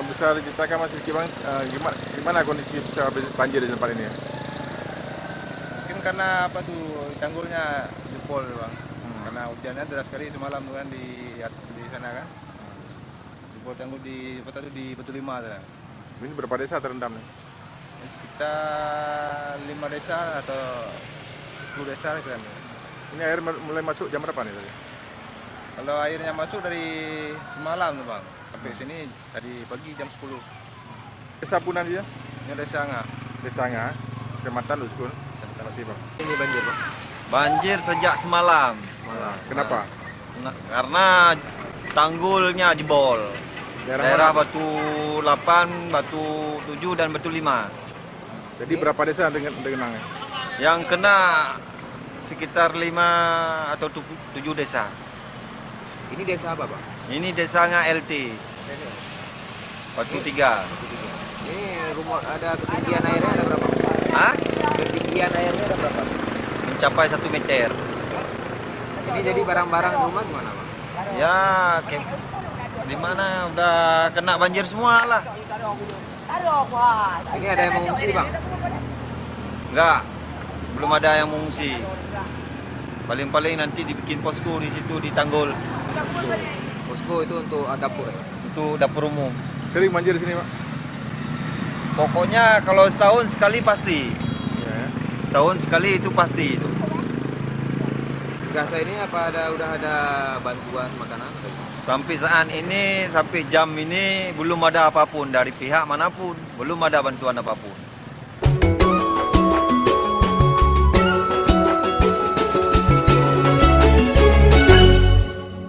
bisa diceritakan Mas Rizky Bang, gimana kondisi besar banjir di tempat ini ya? Mungkin karena apa tuh tanggulnya jebol bang. Karena hujannya deras sekali semalam tuh kan di sana kan. Jebol tanggul di apa tuh di Batu Lima tuh. Ini berapa desa terendam nih? Ini sekitar 5 desa atau 10 desa kan. Ini air mulai masuk jam berapa nih tadi? Kalau airnya masuk dari semalam tuh bang, sampai sini tadi pagi jam 10. Desa Punan dia? Ini desa nggak? Desa Nga, Kecamatan Luskun. Terima kasih Bang. Ini banjir, Pak. Banjir sejak semalam. Kenapa? Karena tanggulnya jebol. Daerah mana? Batu 8, Batu 7 dan Batu 5. Jadi berapa desa dengan genangnya? Yang kena sekitar 5 atau 7 desa. Ini desa apa, Pak? Ini desa LT. Batu 3. Ini rumah ada ketinggian airnya ada berapa? Hah? Ketinggian airnya ada berapa? Mencapai 1 meter. Ini jadi barang-barang rumah gimana, Pak? Ya, di mana udah kena banjir semua lah. Ini ada yang mengungsi, Bang? Enggak, belum ada yang mengungsi. Paling-paling nanti dibikin posko di situ di Tanggul. Posko itu untuk dapur ya? Itu dapur umum. Sering banjir di sini Pak? Pokoknya kalau setahun sekali pasti. Ya. Tahun sekali itu pasti itu. Gasa ini apa udah ada bantuan makanan? Sampai saat ini, sampai jam ini belum ada apapun dari pihak manapun. Belum ada bantuan apapun.